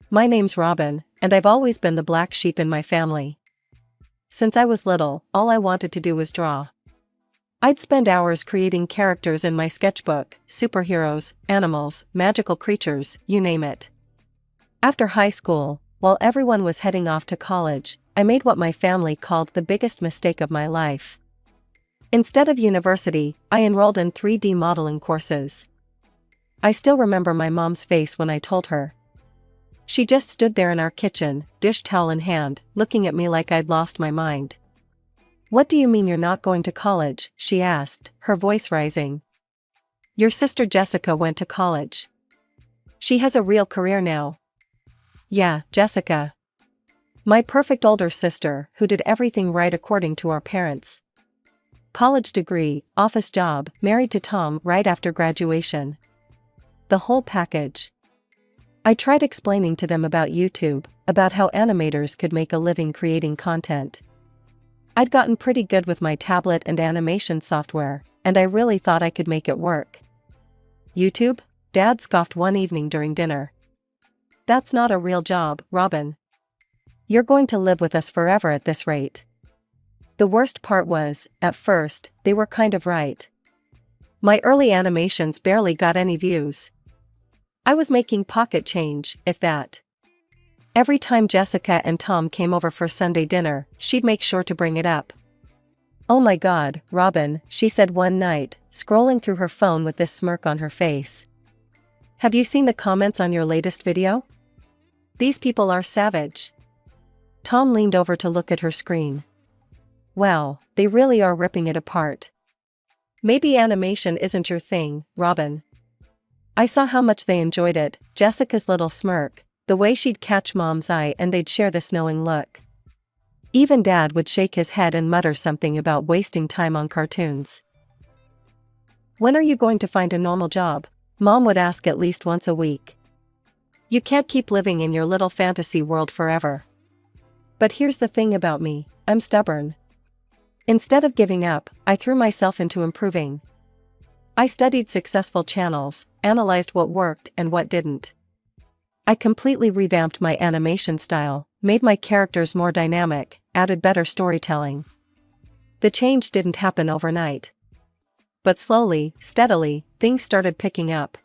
My name's Robin, and I've always been the black sheep in my family. Since I was little, all I wanted to do was draw. I'd spend hours creating characters in my sketchbook, superheroes, animals, magical creatures, you name it. After high school, while everyone was heading off to college, I made what my family called the biggest mistake of my life. Instead of university, I enrolled in 3D modeling courses. I still remember my mom's face when I told her. She just stood there in our kitchen, dish towel in hand, looking at me like I'd lost my mind. "What do you mean you're not going to college?" she asked, her voice rising. "Your sister Jessica went to college. She has a real career now." "Yeah, Jessica. My perfect older sister, who did everything right according to our parents. College degree, office job, married to Tom right after graduation. The whole package." I tried explaining to them about YouTube, about how animators could make a living creating content. I'd gotten pretty good with my tablet and animation software, and I really thought I could make it work. "YouTube?" Dad scoffed one evening during dinner. "That's not a real job, Robin. You're going to live with us forever at this rate." The worst part was, at first, they were kind of right. My early animations barely got any views. I was making pocket change, if that. Every time Jessica and Tom came over for Sunday dinner, she'd make sure to bring it up. "Oh my God, Robin," she said one night, scrolling through her phone with this smirk on her face. "Have you seen the comments on your latest video? These people are savage." Tom leaned over to look at her screen. "Wow, they really are ripping it apart. Maybe animation isn't your thing, Robin." I saw how much they enjoyed it, Jessica's little smirk, the way she'd catch Mom's eye and they'd share this knowing look. Even Dad would shake his head and mutter something about wasting time on cartoons. "When are you going to find a normal job?" Mom would ask at least once a week. "You can't keep living in your little fantasy world forever." But here's the thing about me, I'm stubborn. Instead of giving up, I threw myself into improving. I studied successful channels, analyzed what worked and what didn't. I completely revamped my animation style, made my characters more dynamic, added better storytelling. The change didn't happen overnight. But slowly, steadily, things started picking up.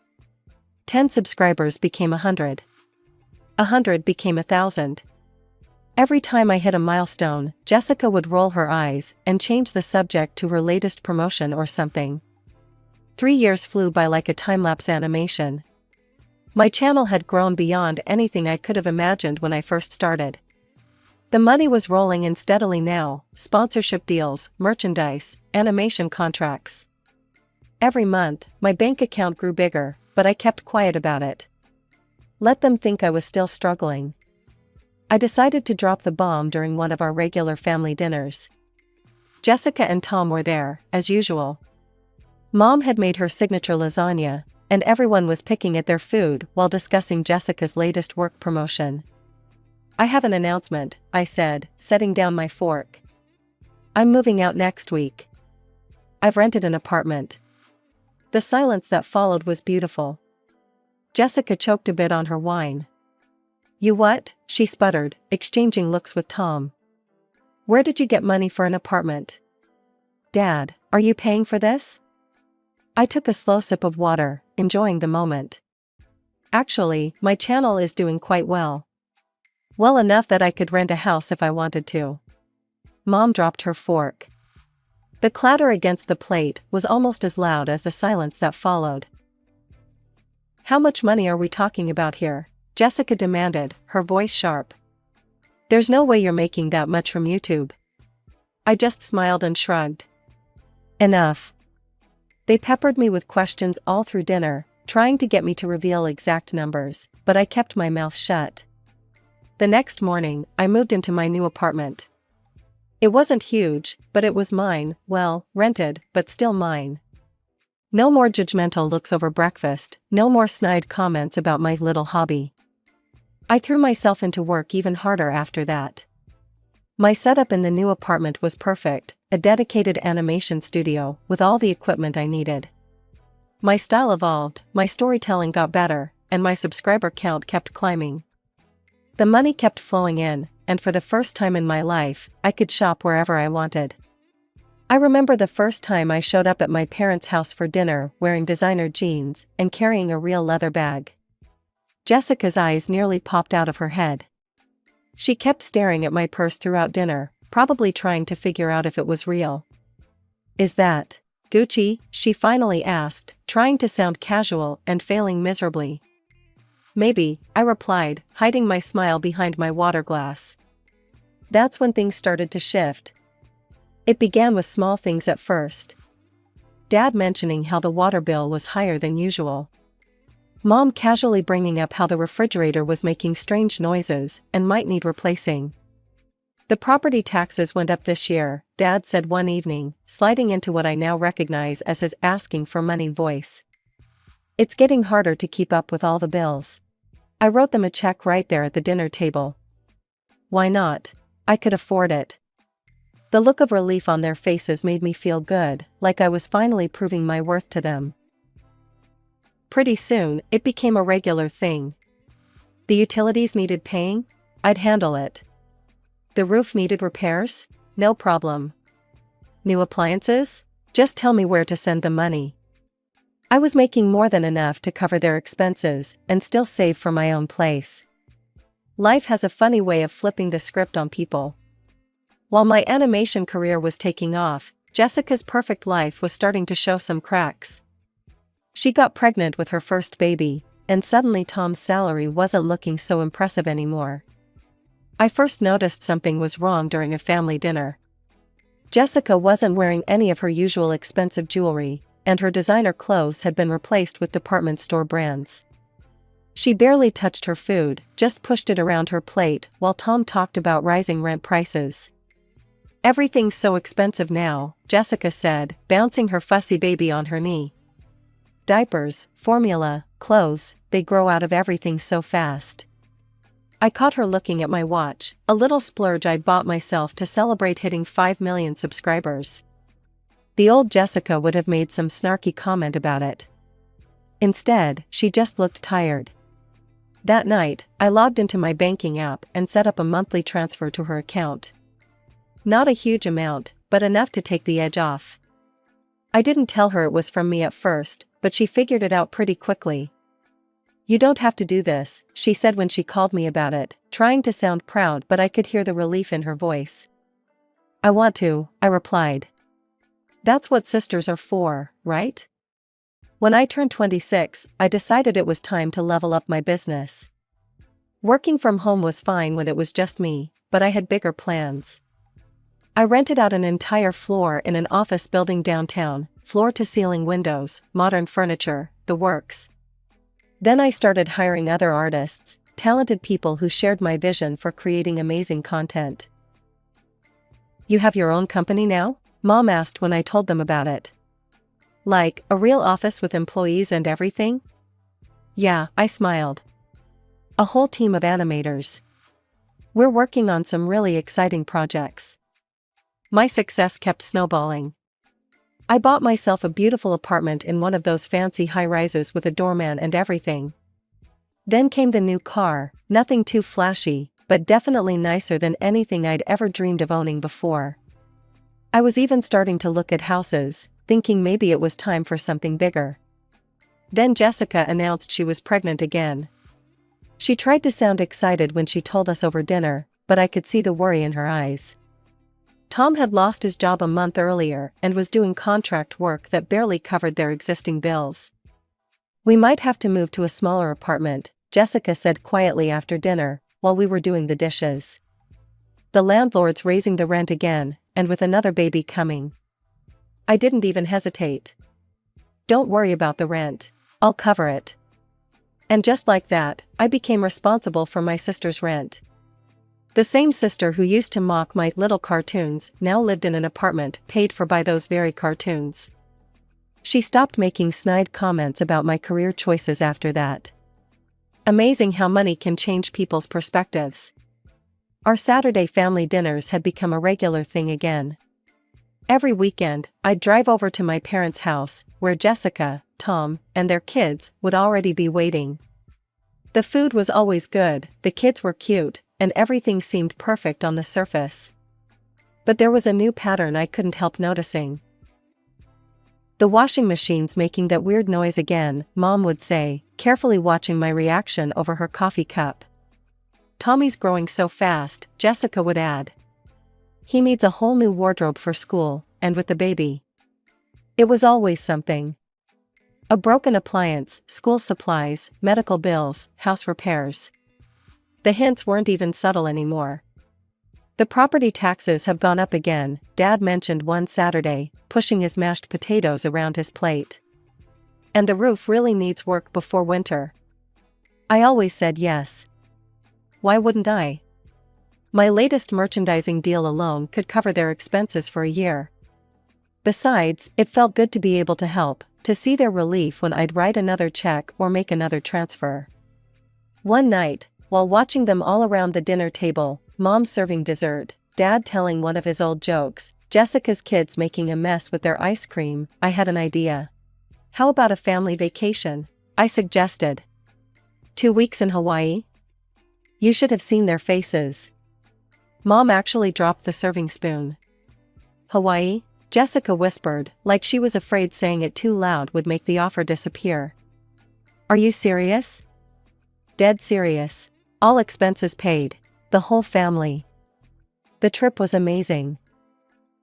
10 subscribers became 100. 100 became 1,000. Every time I hit a milestone, Jessica would roll her eyes and change the subject to her latest promotion or something. 3 years flew by like a time-lapse animation. My channel had grown beyond anything I could have imagined when I first started. The money was rolling in steadily now, sponsorship deals, merchandise, animation contracts. Every month, my bank account grew bigger, but I kept quiet about it. Let them think I was still struggling. I decided to drop the bomb during one of our regular family dinners. Jessica and Tom were there, as usual. Mom had made her signature lasagna, and everyone was picking at their food while discussing Jessica's latest work promotion. "I have an announcement," I said, setting down my fork. "I'm moving out next week. I've rented an apartment." The silence that followed was beautiful. Jessica choked a bit on her wine. "You what?" she sputtered, exchanging looks with Tom. "Where did you get money for an apartment?" "Dad, are you paying for this?" I took a slow sip of water, enjoying the moment. "Actually, my channel is doing quite well. Well enough that I could rent a house if I wanted to." Mom dropped her fork. The clatter against the plate was almost as loud as the silence that followed. "How much money are we talking about here?" Jessica demanded, her voice sharp. "There's no way you're making that much from YouTube." I just smiled and shrugged. "Enough." They peppered me with questions all through dinner, trying to get me to reveal exact numbers, but I kept my mouth shut. The next morning, I moved into my new apartment. It wasn't huge, but it was mine, well, rented, but still mine. No more judgmental looks over breakfast, no more snide comments about my little hobby. I threw myself into work even harder after that. My setup in the new apartment was perfect, a dedicated animation studio with all the equipment I needed. My style evolved, my storytelling got better, and my subscriber count kept climbing. The money kept flowing in, and for the first time in my life, I could shop wherever I wanted. I remember the first time I showed up at my parents' house for dinner wearing designer jeans and carrying a real leather bag. Jessica's eyes nearly popped out of her head. She kept staring at my purse throughout dinner, probably trying to figure out if it was real. "Is that Gucci?" she finally asked, trying to sound casual and failing miserably. "Maybe," I replied, hiding my smile behind my water glass. That's when things started to shift. It began with small things at first. Dad mentioning how the water bill was higher than usual. Mom casually bringing up how the refrigerator was making strange noises and might need replacing. "The property taxes went up this year," Dad said one evening, sliding into what I now recognize as his asking for money voice. "It's getting harder to keep up with all the bills." I wrote them a check right there at the dinner table. Why not? I could afford it. The look of relief on their faces made me feel good, like I was finally proving my worth to them. Pretty soon, it became a regular thing. The utilities needed paying? I'd handle it. The roof needed repairs? No problem. New appliances? Just tell me where to send the money. I was making more than enough to cover their expenses and still save for my own place. Life has a funny way of flipping the script on people. While my animation career was taking off, Jessica's perfect life was starting to show some cracks. She got pregnant with her first baby, and suddenly Tom's salary wasn't looking so impressive anymore. I first noticed something was wrong during a family dinner. Jessica wasn't wearing any of her usual expensive jewelry, and her designer clothes had been replaced with department store brands. She barely touched her food, just pushed it around her plate while Tom talked about rising rent prices. "Everything's so expensive now," Jessica said, bouncing her fussy baby on her knee. "Diapers, formula, clothes, they grow out of everything so fast." I caught her looking at my watch, a little splurge I'd bought myself to celebrate hitting 5 million subscribers. The old Jessica would have made some snarky comment about it. Instead, she just looked tired. That night, I logged into my banking app and set up a monthly transfer to her account. Not a huge amount, but enough to take the edge off. I didn't tell her it was from me at first, but she figured it out pretty quickly. "You don't have to do this," she said when she called me about it, trying to sound proud, but I could hear the relief in her voice. "I want to," I replied. "That's what sisters are for, right?" When I turned 26, I decided it was time to level up my business. Working from home was fine when it was just me, but I had bigger plans. I rented out an entire floor in an office building downtown, floor-to-ceiling windows, modern furniture, the works. Then I started hiring other artists, talented people who shared my vision for creating amazing content. "You have your own company now?" Mom asked when I told them about it. "Like, a real office with employees and everything?" "Yeah," I smiled. "A whole team of animators. We're working on some really exciting projects." My success kept snowballing. I bought myself a beautiful apartment in one of those fancy high-rises with a doorman and everything. Then came the new car, nothing too flashy, but definitely nicer than anything I'd ever dreamed of owning before. I was even starting to look at houses, thinking maybe it was time for something bigger. Then Jessica announced she was pregnant again. She tried to sound excited when she told us over dinner, but I could see the worry in her eyes. Tom had lost his job a month earlier and was doing contract work that barely covered their existing bills. "We might have to move to a smaller apartment," Jessica said quietly after dinner, while we were doing the dishes. "The landlord's raising the rent again, and with another baby coming." I didn't even hesitate. "Don't worry about the rent. I'll cover it." And just like that, I became responsible for my sister's rent. The same sister who used to mock my little cartoons now lived in an apartment paid for by those very cartoons. She stopped making snide comments about my career choices after that. Amazing how money can change people's perspectives. Our Saturday family dinners had become a regular thing again. Every weekend, I'd drive over to my parents' house, where Jessica, Tom, and their kids would already be waiting. The food was always good, the kids were cute, and everything seemed perfect on the surface. But there was a new pattern I couldn't help noticing. The washing machine's making that weird noise again, Mom would say, carefully watching my reaction over her coffee cup. Tommy's growing so fast, Jessica would add. He needs a whole new wardrobe for school, and with the baby. It was always something. A broken appliance, school supplies, medical bills, house repairs. The hints weren't even subtle anymore. The property taxes have gone up again, Dad mentioned one Saturday, pushing his mashed potatoes around his plate. And the roof really needs work before winter. I always said yes. Why wouldn't I? My latest merchandising deal alone could cover their expenses for a year. Besides, it felt good to be able to help, to see their relief when I'd write another check or make another transfer. One night, while watching them all around the dinner table, Mom serving dessert, Dad telling one of his old jokes, Jessica's kids making a mess with their ice cream, I had an idea. How about a family vacation? I suggested. 2 weeks in Hawaii? You should have seen their faces. Mom actually dropped the serving spoon. Hawaii? Jessica whispered, like she was afraid saying it too loud would make the offer disappear. Are you serious? Dead serious. All expenses paid. The whole family. The trip was amazing.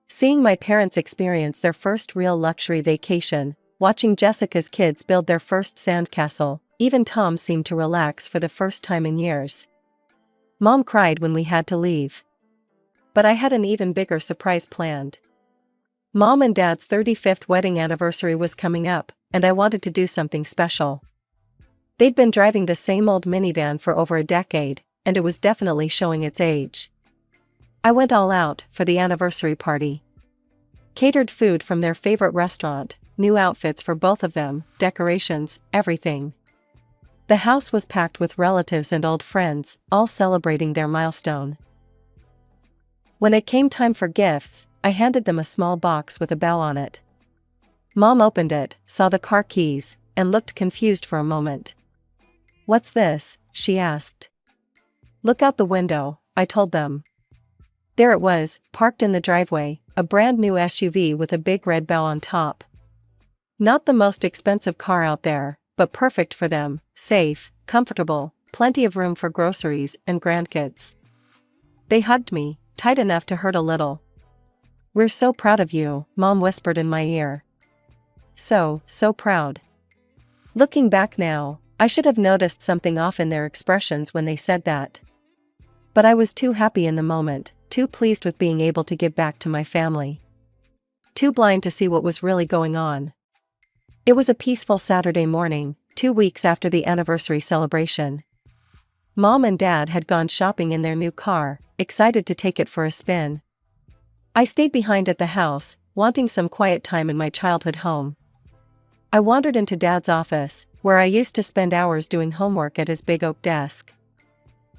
Seeing my parents experience their first real luxury vacation, watching Jessica's kids build their first sandcastle, even Tom seemed to relax for the first time in years. Mom cried when we had to leave. But I had an even bigger surprise planned. Mom and Dad's 35th wedding anniversary was coming up, and I wanted to do something special. They'd been driving the same old minivan for over a decade, and it was definitely showing its age. I went all out for the anniversary party. Catered food from their favorite restaurant, new outfits for both of them, decorations, everything. The house was packed with relatives and old friends, all celebrating their milestone. When it came time for gifts, I handed them a small box with a bow on it. Mom opened it, saw the car keys, and looked confused for a moment. "What's this?" she asked. "Look out the window," I told them. There it was, parked in the driveway, a brand new SUV with a big red bow on top. Not the most expensive car out there, but perfect for them, safe, comfortable, plenty of room for groceries and grandkids. They hugged me, tight enough to hurt a little. "We're so proud of you," Mom whispered in my ear. So proud. Looking back now, I should have noticed something off in their expressions when they said that. But I was too happy in the moment, too pleased with being able to give back to my family. Too blind to see what was really going on. It was a peaceful Saturday morning, 2 weeks after the anniversary celebration. Mom and Dad had gone shopping in their new car, excited to take it for a spin. I stayed behind at the house, wanting some quiet time in my childhood home. I wandered into Dad's office, where I used to spend hours doing homework at his big oak desk.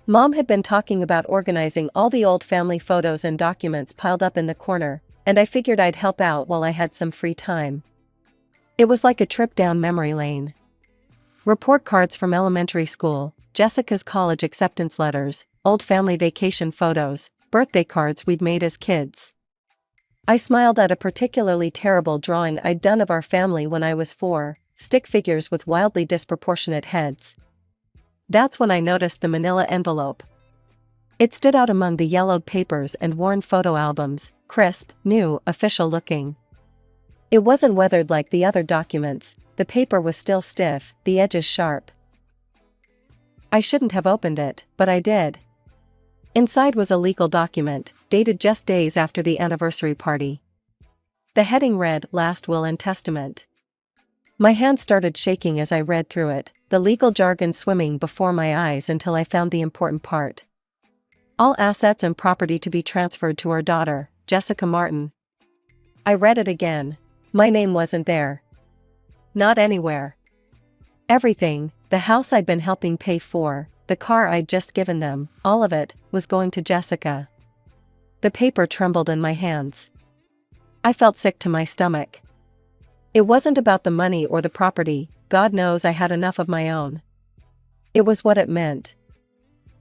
Mom had been talking about organizing all the old family photos and documents piled up in the corner, and I figured I'd help out while I had some free time. It was like a trip down memory lane. Report cards from elementary school, Jessica's college acceptance letters, old family vacation photos, birthday cards we'd made as kids. I smiled at a particularly terrible drawing I'd done of our family when I was 4, stick figures with wildly disproportionate heads. That's when I noticed the manila envelope. It stood out among the yellowed papers and worn photo albums, crisp, new, official looking. It wasn't weathered like the other documents, the paper was still stiff, the edges sharp. I shouldn't have opened it, but I did. Inside was a legal document, dated just days after the anniversary party. The heading read, "Last Will and Testament." My hand started shaking as I read through it, the legal jargon swimming before my eyes until I found the important part. All assets and property to be transferred to our daughter, Jessica Martin. I read it again. My name wasn't there. Not anywhere. Everything, the house I'd been helping pay for, the car I'd just given them, all of it, was going to Jessica. The paper trembled in my hands. I felt sick to my stomach. It wasn't about the money or the property, God knows I had enough of my own. It was what it meant.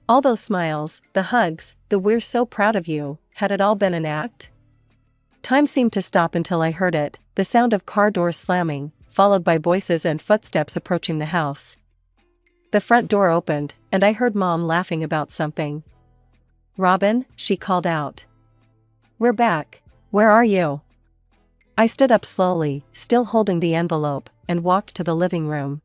All those smiles, the hugs, the "we're so proud of you," had it all been an act? Time seemed to stop until I heard it, the sound of car doors slamming, followed by voices and footsteps approaching the house. The front door opened, and I heard Mom laughing about something. "Robin," she called out. "We're back. Where are you?" I stood up slowly, still holding the envelope, and walked to the living room.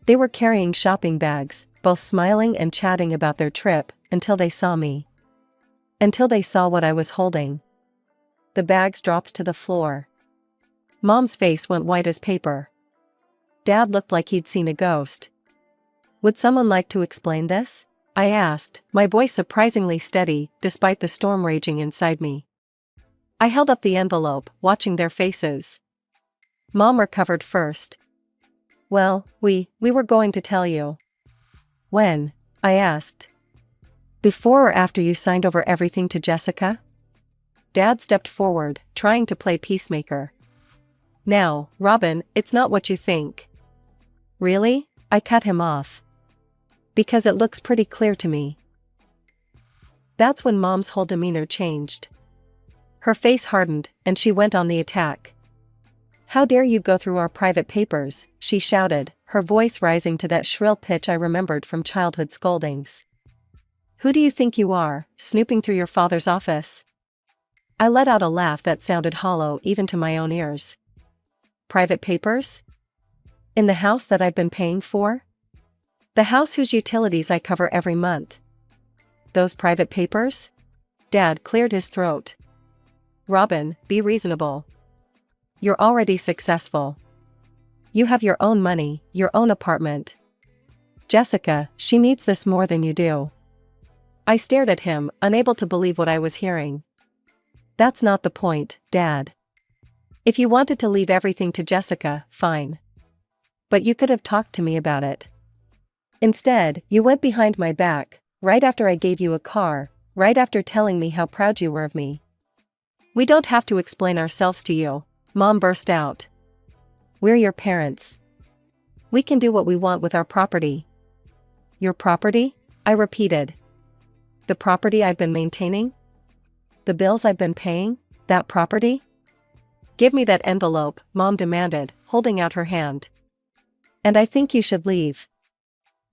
They were carrying shopping bags, both smiling and chatting about their trip, until they saw me. Until they saw what I was holding. The bags dropped to the floor. Mom's face went white as paper. Dad looked like he'd seen a ghost. "Would someone like to explain this?" I asked, my voice surprisingly steady, despite the storm raging inside me. I held up the envelope, watching their faces. Mom recovered first. "Well, we were going to tell you." "When?" I asked. "Before or after you signed over everything to Jessica?" Dad stepped forward, trying to play peacemaker. "Now, Robin, it's not what you think." "Really?" I cut him off. "Because it looks pretty clear to me." That's when Mom's whole demeanor changed. Her face hardened, and she went on the attack. "How dare you go through our private papers," she shouted, her voice rising to that shrill pitch I remembered from childhood scoldings. "Who do you think you are, snooping through your father's office?" I let out a laugh that sounded hollow even to my own ears. "Private papers? In the house that I've been paying for? The house whose utilities I cover every month. Those private papers?" Dad cleared his throat. "Robin, be reasonable. You're already successful. You have your own money, your own apartment. Jessica, she needs this more than you do." I stared at him, unable to believe what I was hearing. "That's not the point, Dad. If you wanted to leave everything to Jessica, fine. But you could have talked to me about it. Instead, you went behind my back, right after I gave you a car, right after telling me how proud you were of me." "We don't have to explain ourselves to you," Mom burst out. "We're your parents. We can do what we want with our property." "Your property?" I repeated. "The property I've been maintaining? The bills I've been paying? That property?" "Give me that envelope," Mom demanded, holding out her hand. "And I think you should leave.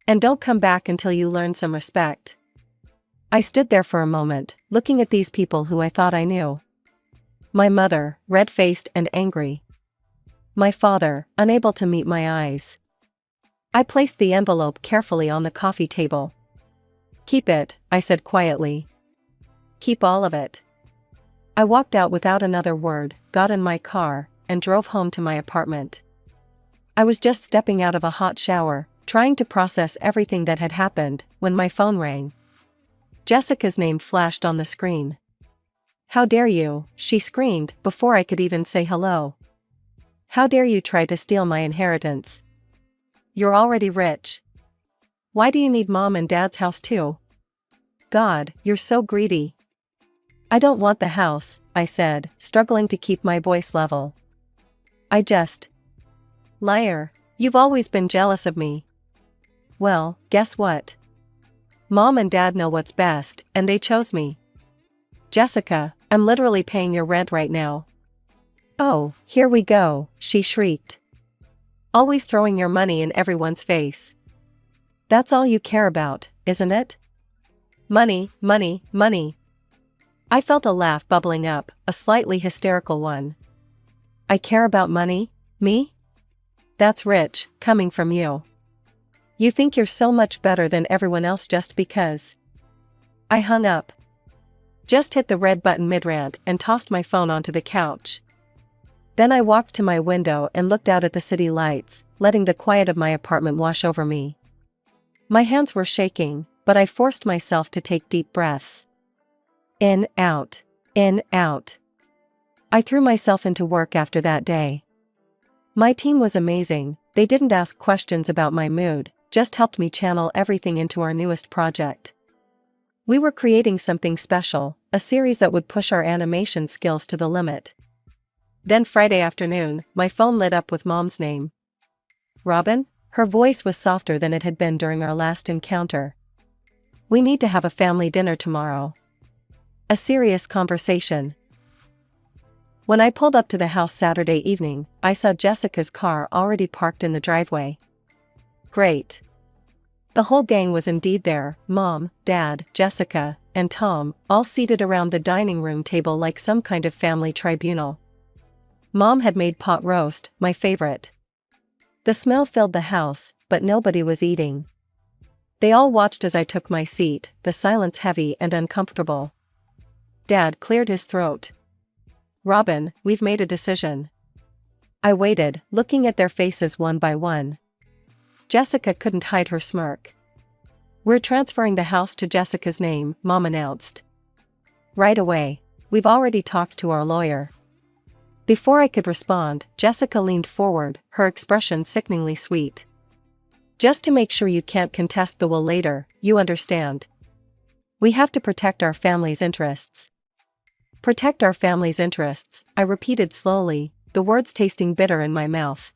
And don't come back until you learn some respect." I stood there for a moment, looking at these people who I thought I knew. My mother, red-faced and angry. My father, unable to meet my eyes. I placed the envelope carefully on the coffee table. "Keep it," I said quietly. "Keep all of it." I walked out without another word, got in my car, and drove home to my apartment. I was just stepping out of a hot shower, trying to process everything that had happened, when my phone rang. Jessica's name flashed on the screen. "How dare you," she screamed, before I could even say hello. "How dare you try to steal my inheritance? You're already rich. Why do you need Mom and Dad's house too? God, you're so greedy." "I don't want the house," I said, struggling to keep my voice level. "I just..." "Liar, you've always been jealous of me." "Well, guess what? Mom and Dad know what's best, and they chose me. Jessica, I'm literally paying your rent right now." "Oh, here we go," she shrieked. "Always throwing your money in everyone's face. That's all you care about, isn't it? Money, money, money." I felt a laugh bubbling up, a slightly hysterical one. "I care about money? Me? That's rich, coming from you. You think you're so much better than everyone else just because." I hung up. Just hit the red button mid-rant and tossed my phone onto the couch. Then I walked to my window and looked out at the city lights, letting the quiet of my apartment wash over me. My hands were shaking, but I forced myself to take deep breaths. In, out, in, out. I threw myself into work after that day. My team was amazing. They didn't ask questions about my mood, just helped me channel everything into our newest project. We were creating something special, a series that would push our animation skills to the limit. Then Friday afternoon, my phone lit up with Mom's name. "Robin?" Her voice was softer than it had been during our last encounter. "We need to have a family dinner tomorrow. A serious conversation." When I pulled up to the house Saturday evening, I saw Jessica's car already parked in the driveway. Great. The whole gang was indeed there: Mom, Dad, Jessica, and Tom, all seated around the dining room table like some kind of family tribunal. Mom had made pot roast, my favorite. The smell filled the house, but nobody was eating. They all watched as I took my seat, the silence heavy and uncomfortable. Dad cleared his throat. "Robin, we've made a decision." I waited, looking at their faces one by one. Jessica couldn't hide her smirk. "We're transferring the house to Jessica's name," Mom announced. "Right away. We've already talked to our lawyer." Before I could respond, Jessica leaned forward, her expression sickeningly sweet. "Just to make sure you can't contest the will later, you understand. We have to protect our family's interests." "Protect our family's interests," I repeated slowly, the words tasting bitter in my mouth.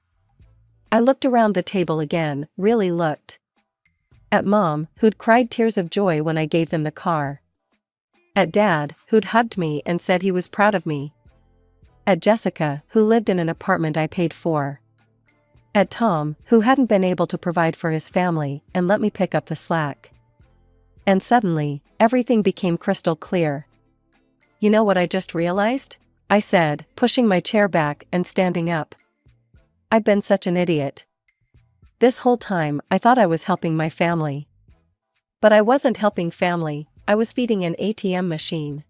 I looked around the table again, really looked. At Mom, who'd cried tears of joy when I gave them the car. At Dad, who'd hugged me and said he was proud of me. At Jessica, who lived in an apartment I paid for. At Tom, who hadn't been able to provide for his family and let me pick up the slack. And suddenly, everything became crystal clear. "You know what I just realized?" I said, pushing my chair back and standing up. "I've been such an idiot. This whole time, I thought I was helping my family. But I wasn't helping family, I was feeding an ATM machine."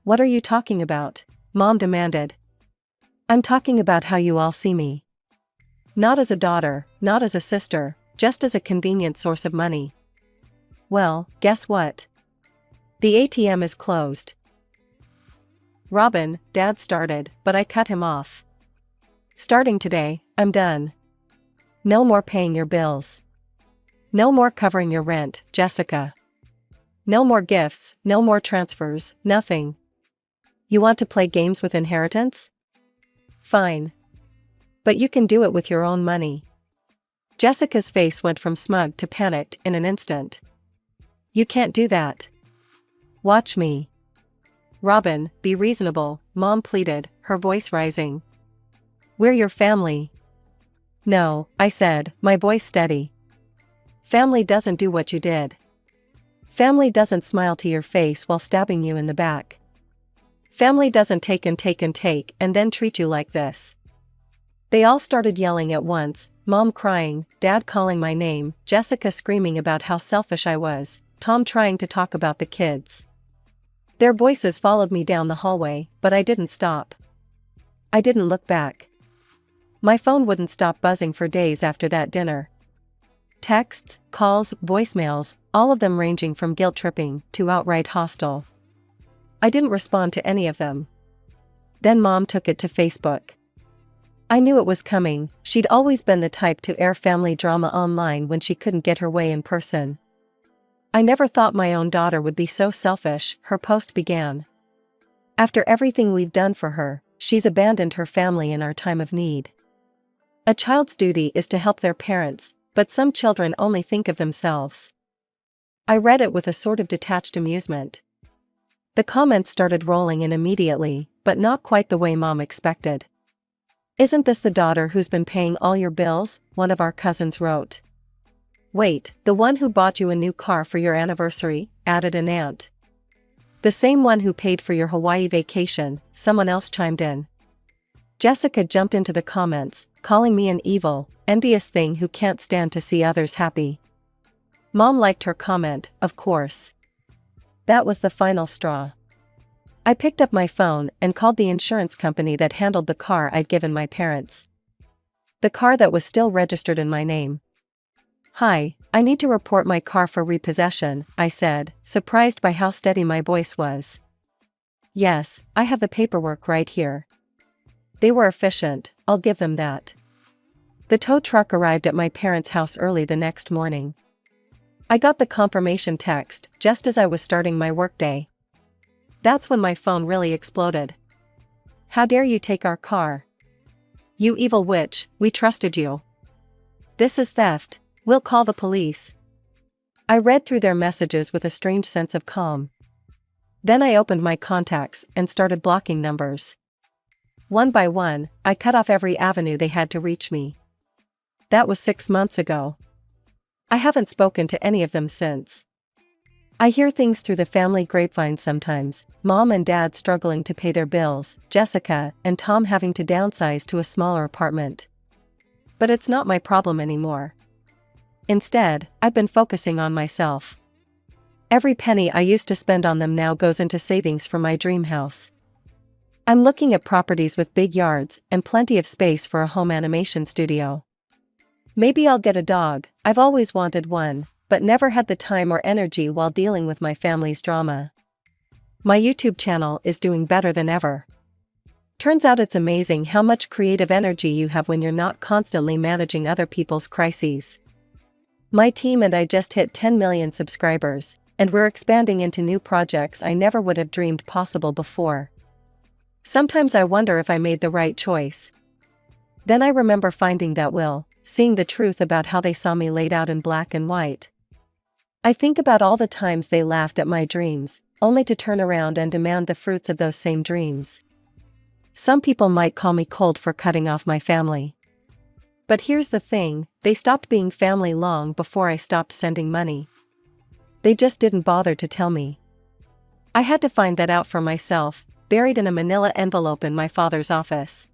"What are you talking about?" Mom demanded. "I'm talking about how you all see me. Not as a daughter, not as a sister, just as a convenient source of money." "Well, guess what? The ATM is closed." "Robin," Dad started, but I cut him off. "Starting today, I'm done. No more paying your bills. No more covering your rent, Jessica. No more gifts, no more transfers, nothing. You want to play games with inheritance? Fine. But you can do it with your own money." Jessica's face went from smug to panicked in an instant. "You can't do that. Watch me." "Robin, be reasonable," Mom pleaded, her voice rising. "We're your family." "No," I said, my voice steady. "Family doesn't do what you did. Family doesn't smile to your face while stabbing you in the back. Family doesn't take and take and take and then treat you like this." They all started yelling at once, Mom crying, Dad calling my name, Jessica screaming about how selfish I was, Tom trying to talk about the kids. Their voices followed me down the hallway, but I didn't stop. I didn't look back. My phone wouldn't stop buzzing for days after that dinner. Texts, calls, voicemails, all of them ranging from guilt-tripping to outright hostile. I didn't respond to any of them. Then Mom took it to Facebook. I knew it was coming. She'd always been the type to air family drama online when she couldn't get her way in person. "I never thought my own daughter would be so selfish," her post began. "After everything we've done for her, she's abandoned her family in our time of need. A child's duty is to help their parents, but some children only think of themselves." I read it with a sort of detached amusement. The comments started rolling in immediately, but not quite the way Mom expected. "Isn't this the daughter who's been paying all your bills?" one of our cousins wrote. "Wait, the one who bought you a new car for your anniversary," added an aunt. "The same one who paid for your Hawaii vacation," someone else chimed in. Jessica jumped into the comments, calling me an evil, envious thing who can't stand to see others happy. Mom liked her comment, of course. That was the final straw. I picked up my phone and called the insurance company that handled the car I'd given my parents. The car that was still registered in my name. "Hi, I need to report my car for repossession," I said, surprised by how steady my voice was. "Yes, I have the paperwork right here." They were efficient, I'll give them that. The tow truck arrived at my parents' house early the next morning. I got the confirmation text just as I was starting my workday. That's when my phone really exploded. "How dare you take our car? You evil witch, we trusted you." This is theft. We'll call the police. I read through their messages with a strange sense of calm. Then I opened my contacts and started blocking numbers. One by one, I cut off every avenue they had to reach me. That was 6 months ago. I haven't spoken to any of them since. I hear things through the family grapevine sometimes, mom and dad struggling to pay their bills, Jessica and Tom having to downsize to a smaller apartment. But it's not my problem anymore. Instead, I've been focusing on myself. Every penny I used to spend on them now goes into savings for my dream house. I'm looking at properties with big yards and plenty of space for a home animation studio. Maybe I'll get a dog. I've always wanted one, but never had the time or energy while dealing with my family's drama. My YouTube channel is doing better than ever. Turns out it's amazing how much creative energy you have when you're not constantly managing other people's crises. My team and I just hit 10 million subscribers, and we're expanding into new projects I never would have dreamed possible before. Sometimes I wonder if I made the right choice. Then I remember finding that will, seeing the truth about how they saw me laid out in black and white. I think about all the times they laughed at my dreams, only to turn around and demand the fruits of those same dreams. Some people might call me cold for cutting off my family. But here's the thing, they stopped being family long before I stopped sending money. They just didn't bother to tell me. I had to find that out for myself, buried in a manila envelope in my father's office.